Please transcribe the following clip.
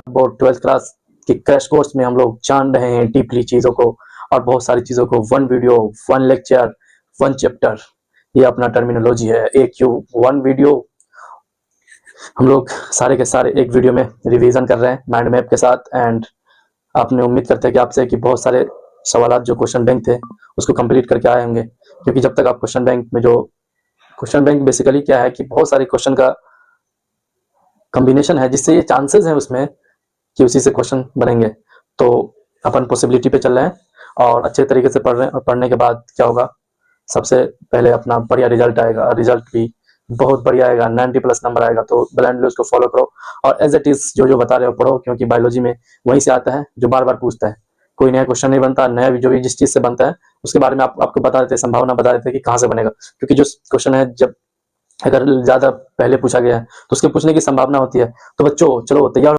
Board 12th class के crash course में हम लोग जान रहे हैं डीपली चीज़ों को और बहुत सारी चीज़ों को। 1 वीडियो 1 लेक्चर 1 चैप्टर, ये अपना टर्मिनोलॉजी है। AQ 1 वीडियो हम लोग सारे के सारे एक वीडियो में रिवीजन कर रहे हैं माइंड मैप के साथ। एंड आपने उम्मीद करते हैं कि आपसे कि बहुत सारे सवाल जो क्वेश्चन बैंक थे उसको कंप्लीट करके आए होंगे, क्योंकि जब तक आप क्वेश्चन बैंक में, जो क्वेश्चन बैंक बेसिकली क्या है कि बहुत सारे क्वेश्चन का कॉम्बिनेशन है, जिससे ये चांसेस हैं उसमें कि उसी से क्वेश्चन बनेंगे। तो अपन पॉसिबिलिटी पे चल रहे हैं और अच्छे तरीके से पढ़ रहे हैं, और पढ़ने के बाद क्या होगा, सबसे पहले अपना बढ़िया रिजल्ट आएगा, रिजल्ट भी बहुत बढ़िया आएगा, 90+ नंबर आएगा। तो ब्लाइंडली उसको फॉलो करो और एज इट इज जो बता रहे हो पढ़ो, क्योंकि बायोलॉजी में वहीं से आता है जो बार बार पूछता है। कोई नया क्वेश्चन नहीं बनता, नया जो भी जिस चीज से बनता है उसके बारे में आपको बता देते हैं, संभावना बता देते हैं कि कहाँ से बनेगा। क्योंकि जो क्वेश्चन है जब अगर ज्यादा पहले पूछा गया है तो उसके पूछने की संभावना होती है। तो बच्चों चलो तैयार